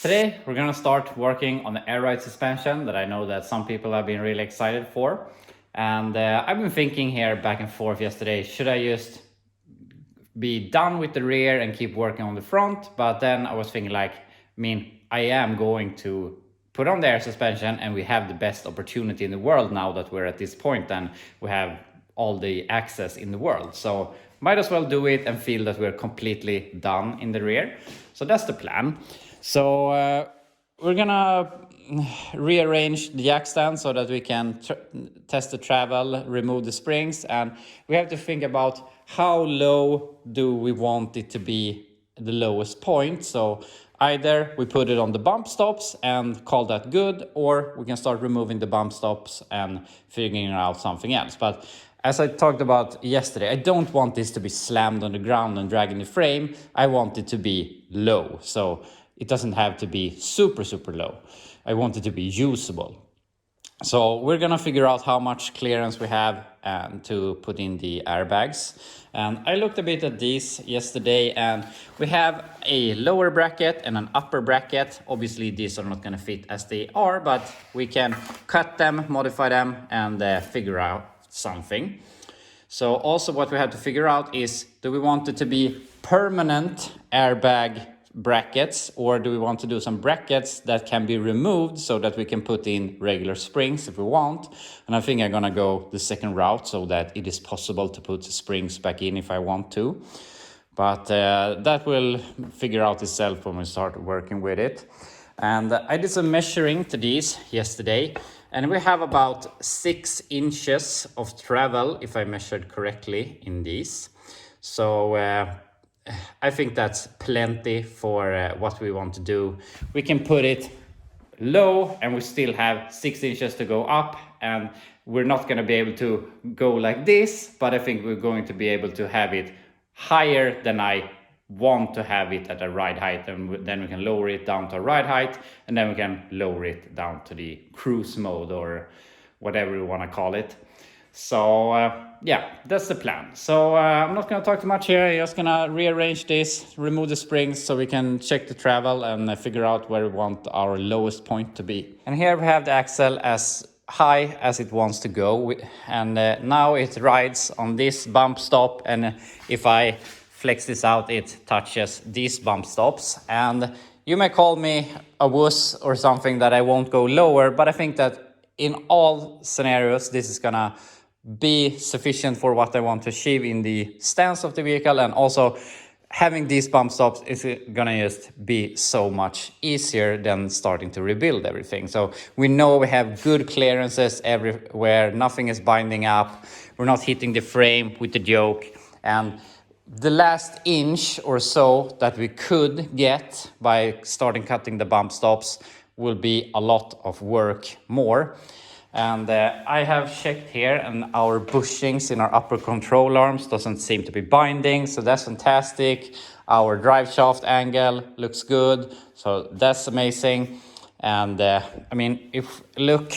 Today we're gonna start working on the air ride suspension that I know that some people have been really excited for. And I've been thinking here back and forth yesterday, should I just be done with the rear and keep working on the front? But then I was thinking I am going to put on the air suspension and we have the best opportunity in the world now that we're at this point and we have all the access in the world. So might as well do it and feel that we're completely done in the rear. So that's the plan. So we're gonna rearrange the jack stand so that we can test the travel, remove the springs, and we have to think about how low do we want it to be the lowest point. So either we put it on the bump stops and call that good, or we can start removing the bump stops and figuring out something else. But as I talked about yesterday, I don't want this to be slammed on the ground and dragging the frame. I want it to be low. So it doesn't have to be super low. I want it to be usable. So we're gonna figure out how much clearance we have to put in the airbags. And I looked a bit at these yesterday, and we have a lower bracket and an upper bracket. Obviously these are not gonna fit as they are, but we can cut them, modify them, and figure out something. So also what we have to figure out is, do we want it to be permanent airbag brackets, or do we want to do some brackets that can be removed so that we can put in regular springs if we want? And I think I'm gonna go the second route so that it is possible to put the springs back in if I want to. But that will figure out itself when we start working with it. And I did some measuring to these yesterday, and we have about 6 inches of travel if I measured correctly in these. So I think that's plenty for what we want to do. We can put it low and we still have 6 inches to go up, and we're not going to be able to go like this, but I think we're going to be able to have it higher than I want to have it at a ride height, and then we can lower it down to a ride height, and then we can lower it down to the cruise mode or whatever we want to call it. So yeah, that's the plan. So I'm not going to talk too much here. I'm just going to rearrange this, remove the springs so we can check the travel and figure out where we want our lowest point to be. And here we have the axle as high as it wants to go. And now it rides on this bump stop. And if I flex this out, it touches these bump stops. And you may call me a wuss or something that I won't go lower, but I think that in all scenarios, this is going to be sufficient for what I want to achieve in the stance of the vehicle. And also having these bump stops is gonna just be so much easier than starting to rebuild everything. So we know we have good clearances everywhere, nothing is binding up, we're not hitting the frame with the yoke, and the last inch or so that we could get by starting cutting the bump stops will be a lot of work more. And I have checked here, and our bushings in our upper control arms doesn't seem to be binding, so that's fantastic. Our drive shaft angle looks good, so that's amazing. And I mean, if you look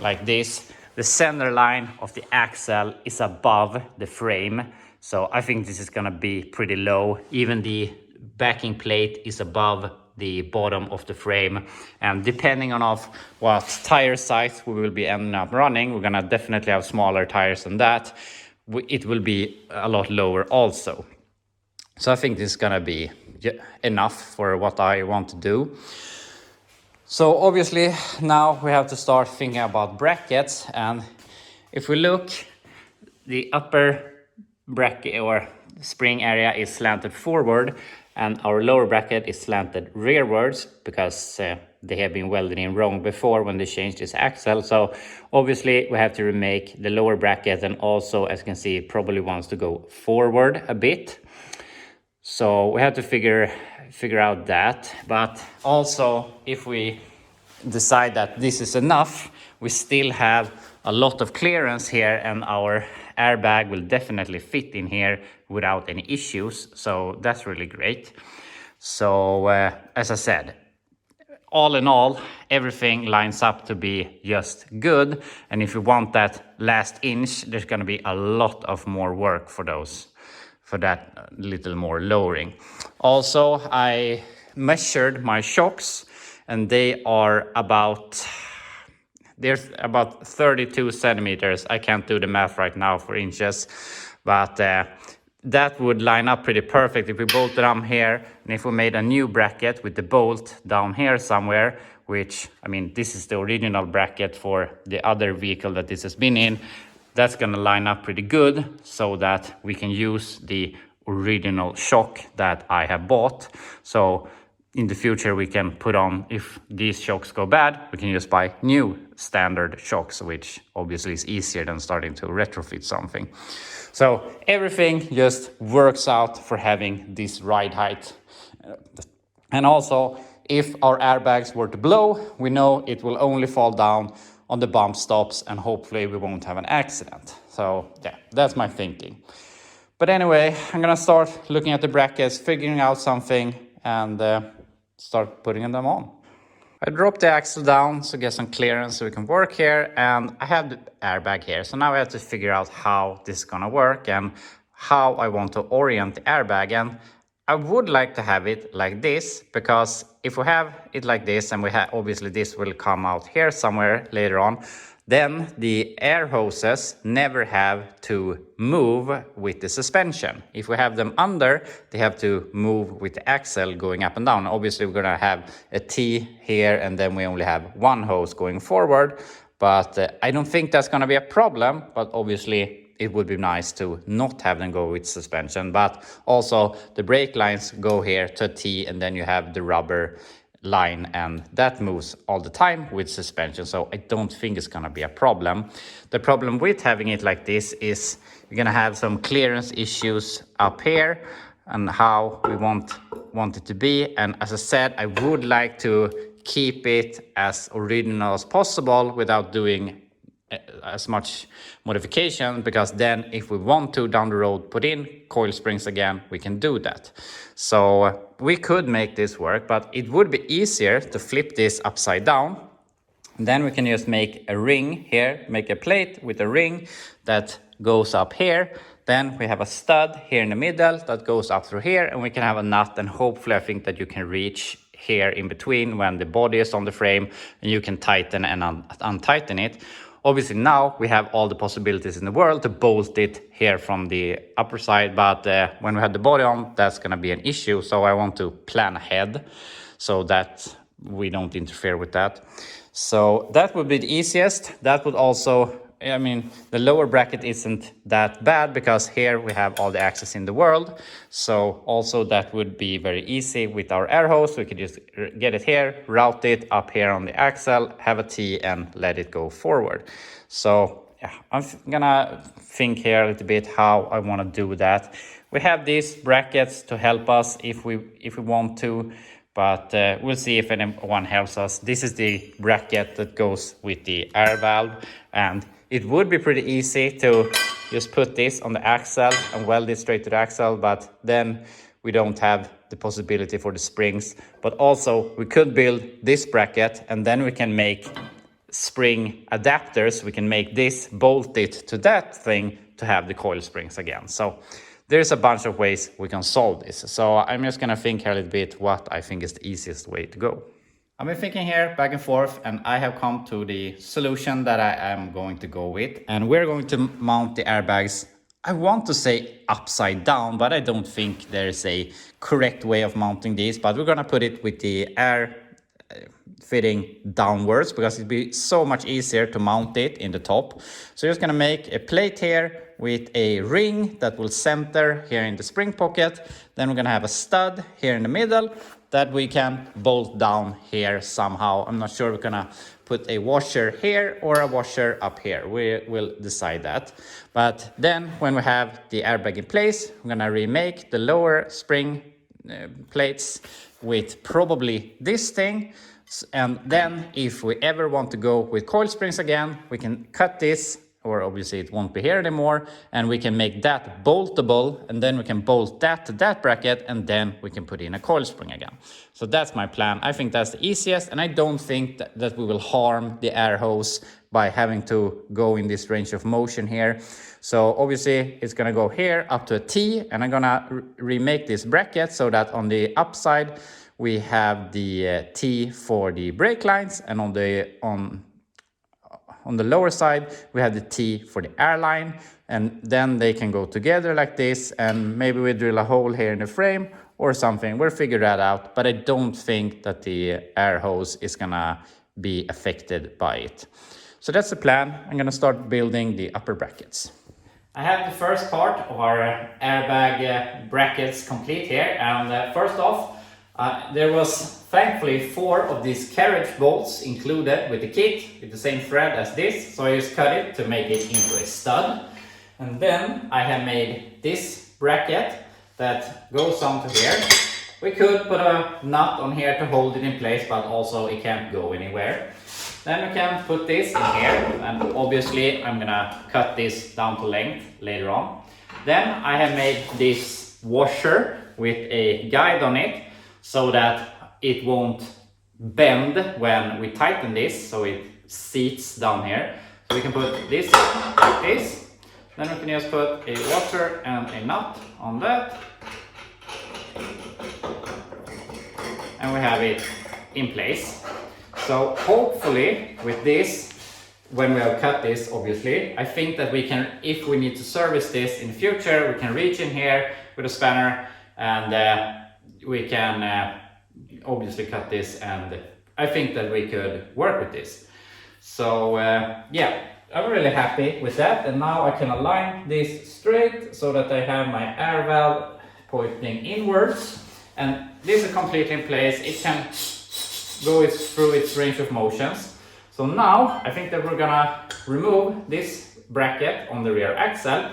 like this, the center line of the axle is above the frame, so I think this is gonna be pretty low. Even the backing plate is above the bottom of the frame, and depending on what tire size we will be ending up running, we're gonna definitely have smaller tires than that. It will be a lot lower also. So I think this is gonna be enough for what I want to do. So obviously now we have to start thinking about brackets, and if we look, the upper bracket or spring area is slanted forward, and our lower bracket is slanted rearwards because they have been welded in wrong before when they changed this axle. So obviously we have to remake the lower bracket, and also, as you can see, it probably wants to go forward a bit. So we have to figure out that. But also, if we decide that this is enough, we still have a lot of clearance here, and our airbag will definitely fit in here without any issues. So that's really great. So as I said, all in all, everything lines up to be just good. And if you want that last inch, there's going to be a lot of more work for that little more lowering. Also, I measured my shocks, and they are about, there's about 32 centimeters. I can't do the math right now for inches, but that would line up pretty perfect if we bolted them here, and if we made a new bracket with the bolt down here somewhere, which, I mean, this is the original bracket for the other vehicle that this has been in. That's gonna line up pretty good so that we can use the original shock that I have bought. So in the future we can put on, if these shocks go bad, we can just buy new standard shocks, which obviously is easier than starting to retrofit something. So everything just works out for having this ride height. And also, if our airbags were to blow, we know it will only fall down on the bump stops, and hopefully we won't have an accident. So yeah, that's my thinking. But anyway, I'm gonna start looking at the brackets, figuring out something, and start putting them on. I dropped the axle down to get some clearance so we can work here, and I have the airbag here. So now I have to figure out how this is gonna work and how I want to orient the airbag. And I would like to have it like this, because if we have it like this, and we have, obviously this will come out here somewhere later on, then the air hoses never have to move with the suspension. If we have them under, they have to move with the axle going up and down. Obviously we're gonna have a T here, and then we only have one hose going forward, but I don't think that's gonna be a problem. But obviously it would be nice to not have them go with suspension. But also the brake lines go here to a T, and then you have the rubber line, and that moves all the time with suspension. So I don't think it's gonna be a problem. The problem with having it like this is you're gonna have some clearance issues up here and how we want it to be. And as I said, I would like to keep it as original as possible without doing as much modification, because then if we want to down the road put in coil springs again, we can do that. So we could make this work, but it would be easier to flip this upside down. Then we can just make a ring here, make a plate with a ring that goes up here. Then we have a stud here in the middle that goes up through here, and we can have a nut, and hopefully I think that you can reach here in between when the body is on the frame, and you can tighten and untighten it. Obviously now we have all the possibilities in the world to bolt it here from the upper side, but when we have the body on, that's gonna be an issue. So I want to plan ahead so that we don't interfere with that. So that would be the easiest. That would also, I mean, the lower bracket isn't that bad because here we have all the access in the world. So also that would be very easy with our air hose. We could just get it here, route it up here on the axle, have a T, and let it go forward. So yeah, I'm gonna think here a little bit how I want to do that. We have these brackets to help us if we want to, but we'll see if anyone helps us. This is the bracket that goes with the air valve, and it would be pretty easy to just put this on the axle and weld it straight to the axle, but then we don't have the possibility for the springs. But also we could build this bracket, and then we can make spring adapters. We can make this bolted to that thing to have the coil springs again. So there's a bunch of ways we can solve this. So I'm just gonna think here a little bit what I think is the easiest way to go. I've been thinking here back and forth, and I have come to the solution that I am going to go with. And we're going to mount the airbags, I want to say upside down, but I don't think there's a correct way of mounting these. But we're gonna put it with the air fitting downwards, because it'd be so much easier to mount it in the top. So you're just gonna make a plate here with a ring that will center here in the spring pocket. Then we're gonna have a stud here in the middle that we can bolt down here somehow. I'm not sure we're gonna put a washer here or a washer up here. We will decide that. But then when we have the airbag in place, I'm gonna remake the lower spring plates with probably this thing. And then if we ever want to go with coil springs again, we can cut this, or obviously it won't be here anymore, and we can make that boltable, and then we can bolt that to that bracket, and then we can put in a coil spring again. So that's my plan. I think that's the easiest, and I don't think that we will harm the air hose by having to go in this range of motion here. So obviously it's gonna go here up to a T, and I'm gonna remake this bracket so that on the upside we have the T for the brake lines, and on the lower side we have the T for the air line, and then they can go together like this, and maybe we drill a hole here in the frame or something. We'll figure that out, but I don't think that the air hose is gonna be affected by it. So that's the plan. I'm gonna start building the upper brackets. I have the first part of our airbag brackets complete here, and first off, there was thankfully 4 of these carriage bolts included with the kit, with the same thread as this, so I just cut it to make it into a stud. And then I have made this bracket that goes onto here. We could put a nut on here to hold it in place, but also it can't go anywhere. Then we can put this in here, and obviously I'm gonna cut this down to length later on. Then I have made this washer with a guide on it so that it won't bend when we tighten this, so it seats down here. So we can put this like this. Then we can just put a washer and a nut on that. And we have it in place. So hopefully with this, when we have cut this, obviously, I think that we can, if we need to service this in the future, we can reach in here with a spanner, and we can obviously cut this, and I think that we could work with this. So yeah, I'm really happy with that, and now I can align this straight so that I have my air valve pointing inwards, and this is completely in place. It can go through its range of motions. So now I think that we're gonna remove this bracket on the rear axle,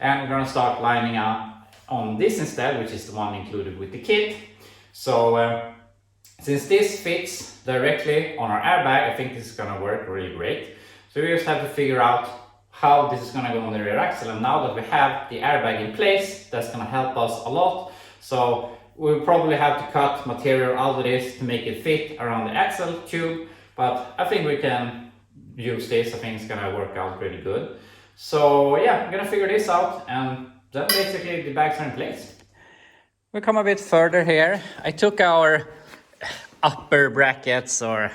and we're gonna start lining up on this instead, which is the one included with the kit. So since this fits directly on our airbag, I think this is gonna work really great. So we just have to figure out how this is gonna go on the rear axle, and now that we have the airbag in place, that's gonna help us a lot. So we'll probably have to cut material out of this to make it fit around the axle tube, but I think we can use this. I think it's gonna work out really good. So yeah, I'm gonna figure this out, and then basically the bags are in place. We come a bit further here. I took our upper brackets, or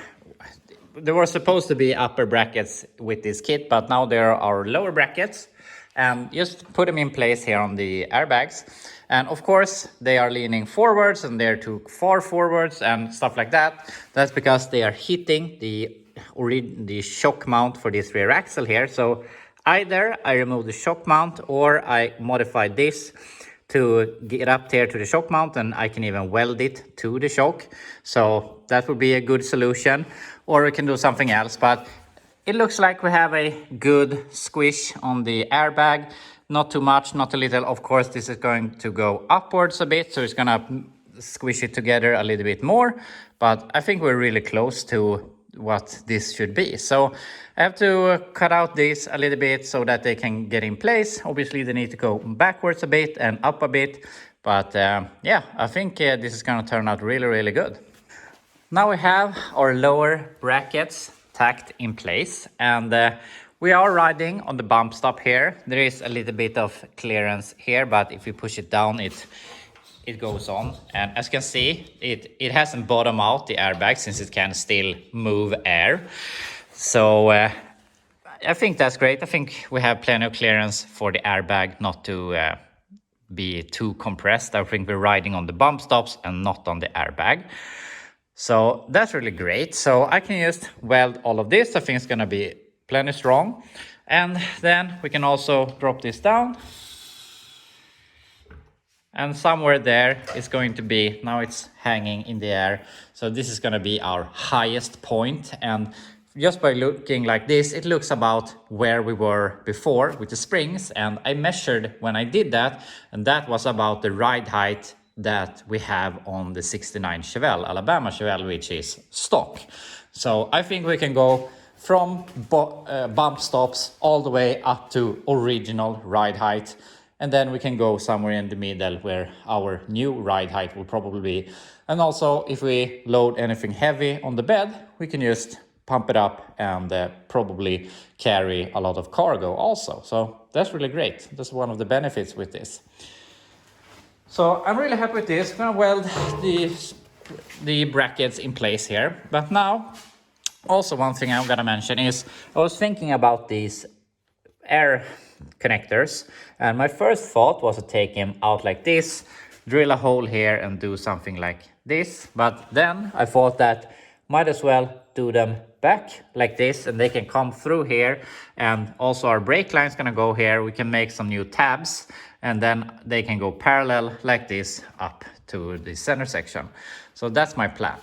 there were supposed to be upper brackets with this kit, but now there are our lower brackets, and just put them in place here on the airbags. And of course they are leaning forwards, and they're too far forwards and stuff like that. That's because they are hitting the shock mount for this rear axle here. So either I remove the shock mount, or I modify this to get up there to the shock mount, and I can even weld it to the shock. So that would be a good solution, or we can do something else. But it looks like we have a good squish on the airbag. Not too much, not a little. Of course, this is going to go upwards a bit, so it's gonna squish it together a little bit more. But I think we're really close to what this should be. So I have to cut out this a little bit so that they can get in place. Obviously, they need to go backwards a bit and up a bit. But yeah, I think this is gonna turn out really, really good. Now we have our lower brackets tacked in place, and we are riding on the bump stop here. There is a little bit of clearance here, but if you push it down, it goes on. And as you can see, it hasn't bottomed out the airbag, since it can still move air. So I think that's great. I think we have plenty of clearance for the airbag not to be too compressed. I think we're riding on the bump stops and not on the airbag. So that's really great. So I can just weld all of this. I think it's gonna be plenty strong. And then we can also drop this down. And somewhere there is going to be, now it's hanging in the air. So this is gonna be our highest point. And just by looking like this, it looks about where we were before with the springs. And I measured when I did that, and that was about the ride height that we have on the 69 Chevelle, Alabama Chevelle, which is stock. So I think we can go from bump stops all the way up to original ride height. And then we can go somewhere in the middle where our new ride height will probably be. And also, if we load anything heavy on the bed, we can just pump it up and probably carry a lot of cargo also. So that's really great. That's one of the benefits with this. So I'm really happy with this. I'm gonna weld the the brackets in place here. But now, also one thing I'm gonna mention is I was thinking about these air connectors, and my first thought was to take him out like this, drill a hole here and do something like this, but then I thought that might as well do them back like this, and they can come through here, and also our brake line is going to go here. We can make some new tabs, and then they can go parallel like this up to the center section. So that's my plan.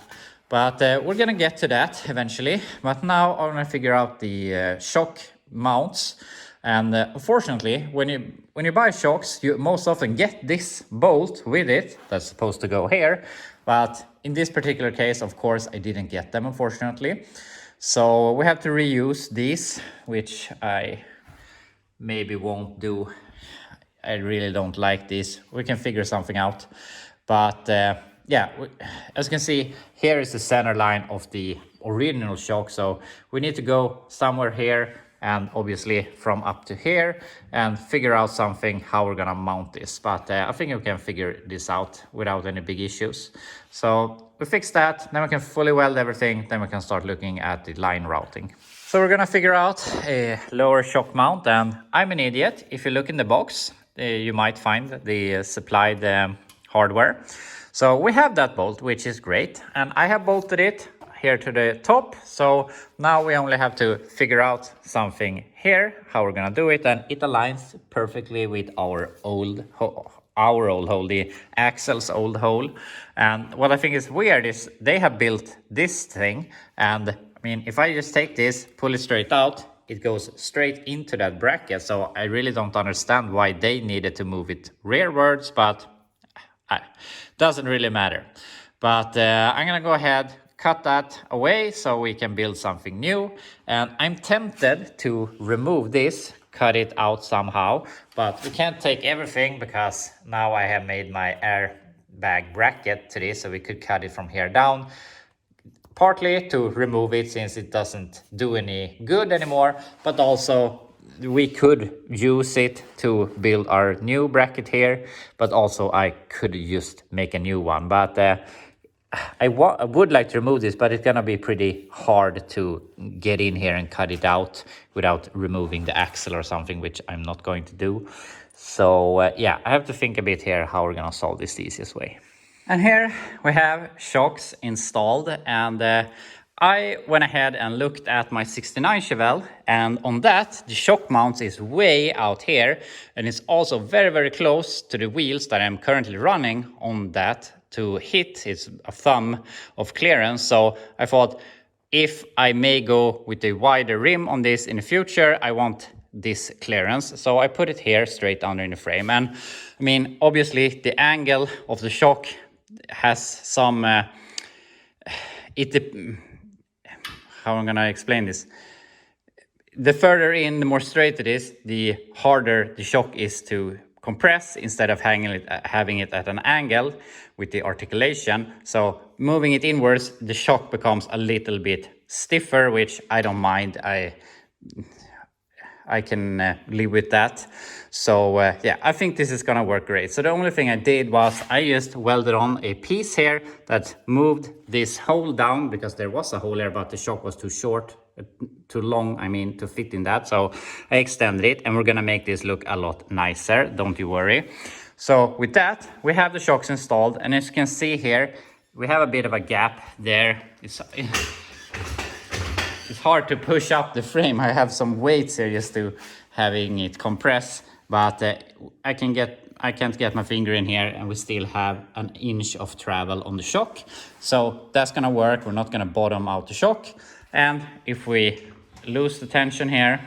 But we're gonna get to that eventually. But now I want to figure out the shock mounts. And unfortunately, when you buy shocks, you most often get this bolt with it that's supposed to go here. But in this particular case, of course, I didn't get them, unfortunately. So we have to reuse these, which I maybe won't do. I really don't like this. We can figure something out. But yeah, as you can see, here is the center line of the original shock. So we need to go somewhere here and obviously from up to here and figure out something how we're gonna mount this. But I think we can figure this out without any big issues. So we fix that, then we can fully weld everything, then we can start looking at the line routing. So we're gonna figure out a lower shock mount, and I'm an idiot. If you look in the box, you might find the supplied hardware. So we have that bolt, which is great, and I have bolted it here to the top. So now we only have to figure out something here, how we're gonna do it, and it aligns perfectly with our old hole, the axle's old hole. And what I think is weird is they have built this thing, and I mean, if I just take this, pull it straight out, it goes straight into that bracket. So I really don't understand why they needed to move it rearwards, but doesn't really matter. But I'm gonna go ahead, cut that away so we can build something new. And I'm tempted to remove this, cut it out somehow, but we can't take everything because now I have made my airbag bracket to this, so we could cut it from here down, partly to remove it since it doesn't do any good anymore, but also we could use it to build our new bracket here, but also I could just make a new one. But I would like to remove this, but it's gonna be pretty hard to get in here and cut it out without removing the axle or something, which I'm not going to do. So yeah, I have to think a bit here how we're gonna solve this the easiest way. And here we have shocks installed, and I went ahead and looked at my 69 Chevelle, and on that the shock mount is way out here, and it's also very, very close to the wheels that I'm currently running on that to hit. It's a thumb of clearance. So I thought if I may go with a wider rim on this in the future, I want this clearance. So I put it here straight under in the frame. And I mean, obviously the angle of the shock has some, how I'm gonna explain this. The further in, the more straight it is, the harder the shock is to compress instead of having it at an angle with the articulation. So moving it inwards, the shock becomes a little bit stiffer, which I don't mind. I can live with that. So yeah, I think this is gonna work great. So the only thing I did was I just welded on a piece here that moved this hole down, because there was a hole here, but the shock was too short, too long, I mean, to fit in that. So I extended it, and we're gonna make this look a lot nicer, don't you worry. So with that, we have the shocks installed, and as you can see here, we have a bit of a gap there. It's hard to push up the frame. I have some weights here just to having it compress, but I can't get my finger in here, and we still have an inch of travel on the shock. So that's gonna work. We're not gonna bottom out the shock. And if we lose the tension here,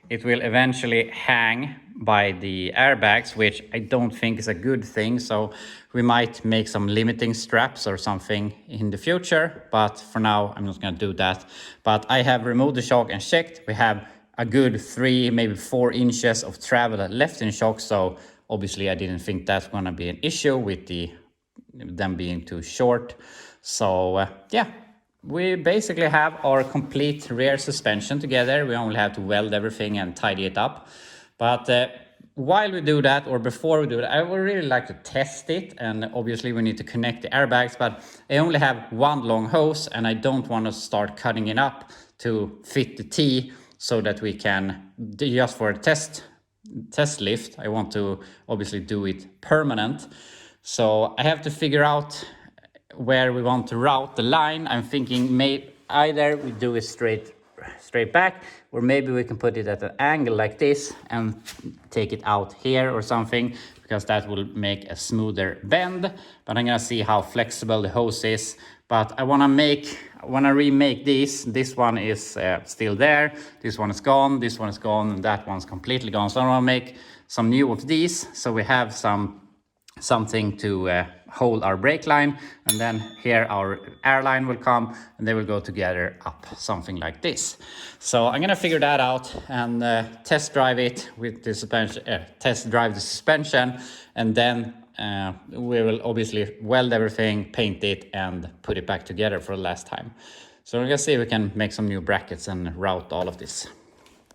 it will eventually hang by the airbags, which I don't think is a good thing. So we might make some limiting straps or something in the future, but for now I'm not gonna do that. But I have removed the shock and checked. We have a good 3, maybe 4 inches of travel left in shock. So obviously I didn't think that's gonna be an issue with them being too short. So yeah, we basically have our complete rear suspension together. We only have to weld everything and tidy it up. But while we do that, or before we do that, I would really like to test it, and obviously we need to connect the airbags, but I only have one long hose and I don't want to start cutting it up to fit the T so that we can, just for a test lift, I want to obviously do it permanent. So I have to figure out where we want to route the line. I'm thinking either we do it straight back, or maybe we can put it at an angle like this and take it out here or something, because that will make a smoother bend. But I'm gonna see how flexible the hose is. But I wanna remake these. This one is still there, this one is gone, this one is gone, and that one's completely gone. So I wanna make some new of these, so we have something to hold our brake line, and then here our air line will come and they will go together up something like this. So I'm gonna figure that out and test drive it with the suspension, test drive the suspension, and then we will obviously weld everything, paint it, and put it back together for the last time. So we're gonna see if we can make some new brackets and route all of this.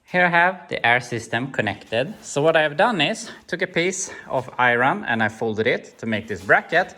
Here I have the air system connected. So what I have done is took a piece of iron and I folded it to make this bracket.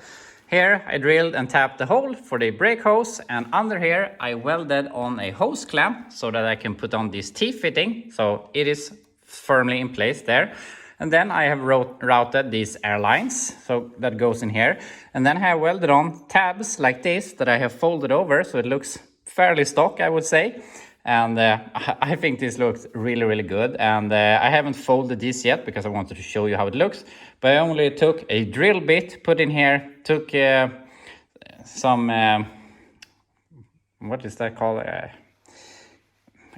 Here I drilled and tapped the hole for the brake hose, and under here I welded on a hose clamp so that I can put on this T-fitting, so it is firmly in place there. And then I have routed these air lines, so that goes in here. And then I have welded on tabs like this that I have folded over, so it looks fairly stock, I would say. And I think this looks really, really good. And I haven't folded this yet because I wanted to show you how it looks. But I only took a drill bit, put in here, took some, what is that called?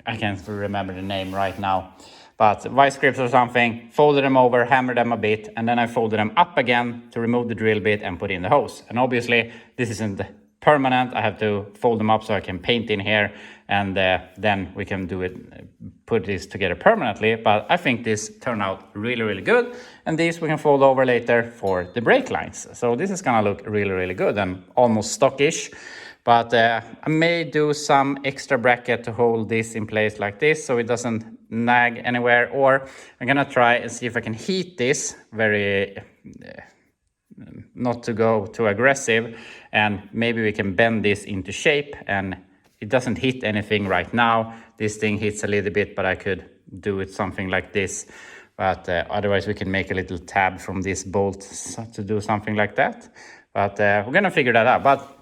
I can't remember the name right now. But vice grips or something, folded them over, hammered them a bit, and then I folded them up again to remove the drill bit and put in the hose. And obviously this isn't permanent. I have to fold them up so I can paint in here, and then we can do it, put this together permanently. But I think this turned out really, really good, and these we can fold over later for the brake lines. So this is gonna look really, really good and almost stockish. But I may do some extra bracket to hold this in place like this so it doesn't nag anywhere, or I'm gonna try and see if I can heat this very not to go too aggressive, and maybe we can bend this into shape. And it doesn't hit anything right now. This thing hits a little bit, but I could do it something like this. But otherwise we can make a little tab from this bolt to do something like that. But we're gonna figure that out. But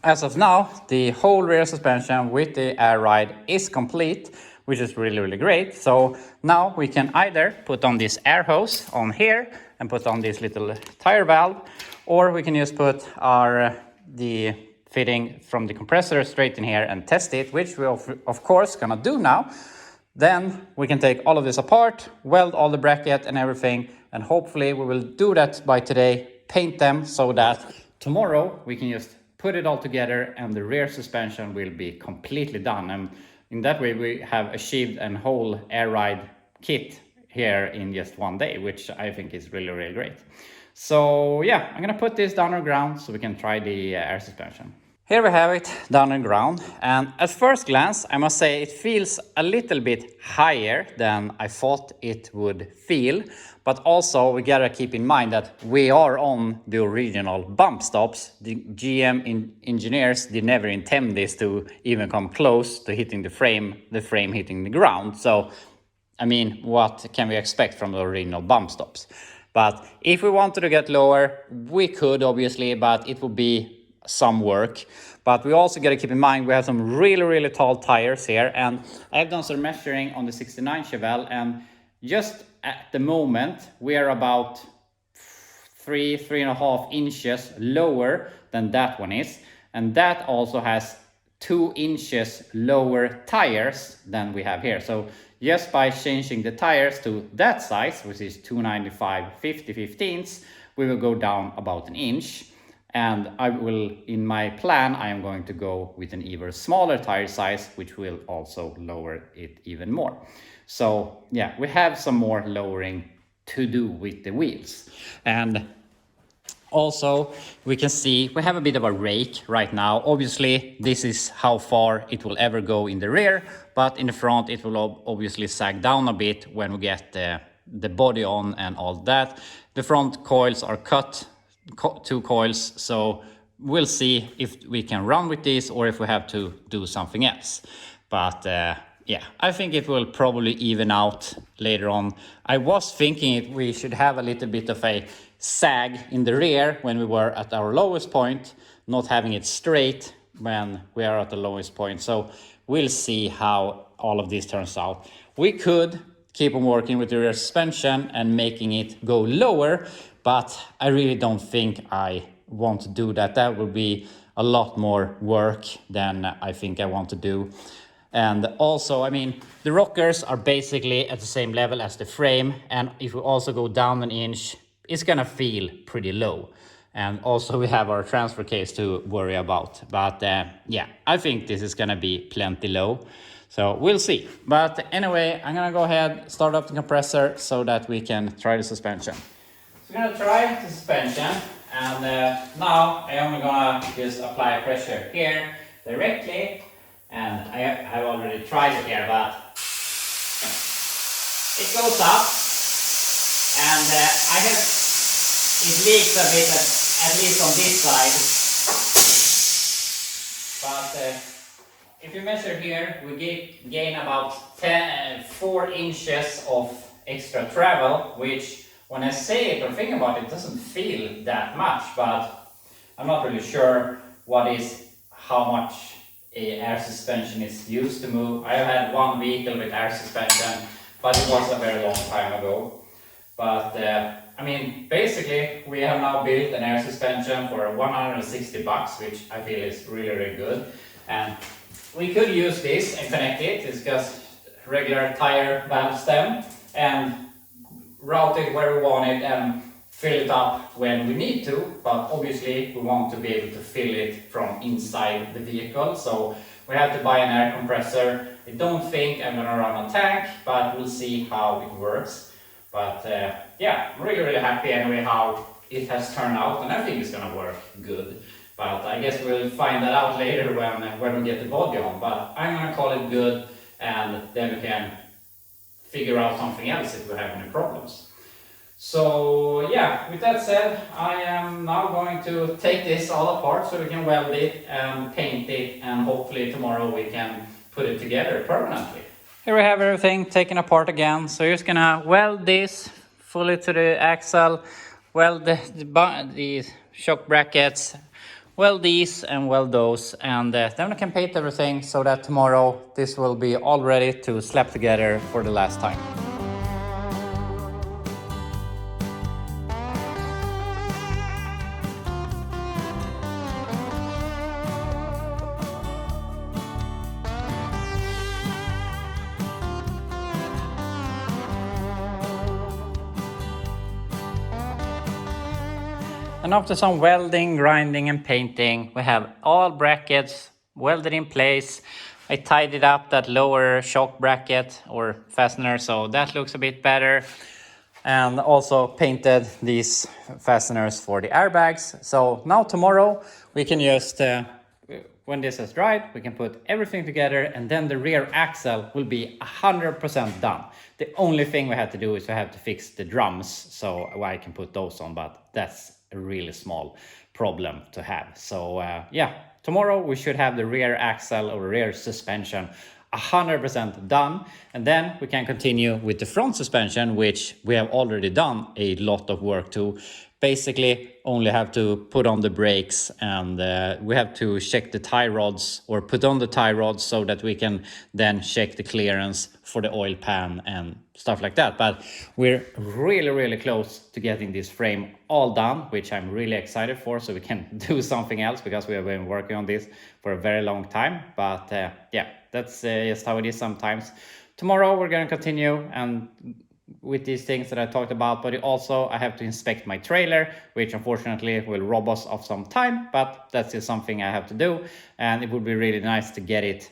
as of now, the whole rear suspension with the air ride is complete, which is really, really great. So now we can either put on this air hose on here and put on this little tire valve, or we can just put the fitting from the compressor straight in here and test it, which we of course gonna do now. Then we can take all of this apart, weld all the bracket and everything, and hopefully we will do that by today, paint them so that tomorrow we can just put it all together and the rear suspension will be completely done. And in that way we have achieved a whole air ride kit here in just one day, which I think is really, really great. So yeah, I'm gonna put this down on the ground so we can try the air suspension. Here we have it down on the ground, and at first glance I must say it feels a little bit higher than I thought it would feel. But also we gotta keep in mind that we are on the original bump stops. The GM engineers did never intend this to even come close to hitting the frame hitting the ground. So I mean, what can we expect from the original bump stops? But if we wanted to get lower, we could obviously, but it would be some work. But we also got to keep in mind we have some really, really tall tires here, and I've done some measuring on the 69 Chevelle, and just at the moment we are about 3.5 inches lower than that one is, and that also has 2 inches lower tires than we have here. So just by changing the tires to that size, which is 295 50/15, we will go down about an inch. And I will, in my plan, I am going to go with an even smaller tire size, which will also lower it even more. So yeah, we have some more lowering to do with the wheels. And also we can see we have a bit of a rake right now. Obviously this is how far it will ever go in the rear, but in the front it will obviously sag down a bit when we get the body on and all that. The front coils are cut, 2 coils, so we'll see if we can run with this or if we have to do something else. But yeah, I think it will probably even out later on. I was thinking we should have a little bit of a sag in the rear when we were at our lowest point, not having it straight when we are at the lowest point. So we'll see how all of this turns out. We could keep on working with the rear suspension and making it go lower, but I really don't think I want to do that. That would be a lot more work than I think I want to do. And also, I mean, the rockers are basically at the same level as the frame, and if we also go down an inch, it's gonna feel pretty low. And also we have our transfer case to worry about. But yeah, I think this is gonna be plenty low. So we'll see. But anyway, I'm gonna go ahead, start up the compressor so that we can try the suspension. So we're gonna try the suspension, and now I'm only gonna just apply pressure here directly. And I've already tried it here, but it goes up, and it leaks a bit, at least on this side. But if you measure here, we gain about 4 inches of extra travel, which when I say it or think about it, doesn't feel that much, but I'm not really sure how much air suspension is used to move. I have had one vehicle with air suspension, but it was a very long time ago. But I mean, basically we have now built an air suspension for $160, which I feel is really, really good. And we could use this and connect it. It's just regular tire valve stem, and route it where we want it and fill it up when we need to, but obviously we want to be able to fill it from inside the vehicle, so we have to buy an air compressor. I don't think I'm gonna run a tank, but we'll see how it works. But yeah, I'm really, really happy anyway how it has turned out, and I think it's gonna work good. But I guess we'll find that out later when we get the body on. But I'm gonna call it good, and then we can figure out something else if we have any problems. So yeah, with that said, I am now going to take this all apart so we can weld it and paint it, and hopefully tomorrow we can put it together permanently. Here we have everything taken apart again. So you're just gonna weld this fully to the axle, weld the shock brackets, weld these and weld those, and then we can paint everything so that tomorrow this will be all ready to slap together for the last time. And after some welding, grinding and painting, we have all brackets welded in place. I tidied up that lower shock bracket or fastener, so that looks a bit better. And also painted these fasteners for the airbags. So now tomorrow we can just, when this is dried, we can put everything together, and then the rear axle will be 100% done. The only thing we have to do is we have to fix the drums, so I can put those on, but that's a really small problem to have. So yeah, tomorrow we should have the rear axle or rear suspension 100% done, and then we can continue with the front suspension, which we have already done a lot of work to. Basically only have to put on the brakes, and we have to check the tie rods or put on the tie rods so that we can then check the clearance for the oil pan and stuff like that. But we're really, really close to getting this frame all done, which I'm really excited for, so we can do something else, because we have been working on this for a very long time. But yeah, that's just how it is sometimes. Tomorrow we're going to continue and with these things that I talked about, but also I have to inspect my trailer, which unfortunately will rob us of some time, but that's just something I have to do, and it would be really nice to get it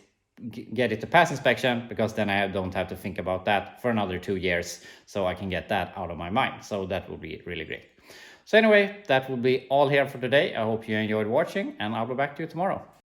to pass inspection, because then I don't have to think about that for another 2 years, so I can get that out of my mind. So that would be really great. So anyway, that will be all here for today. I hope you enjoyed watching, and I'll be back to you tomorrow.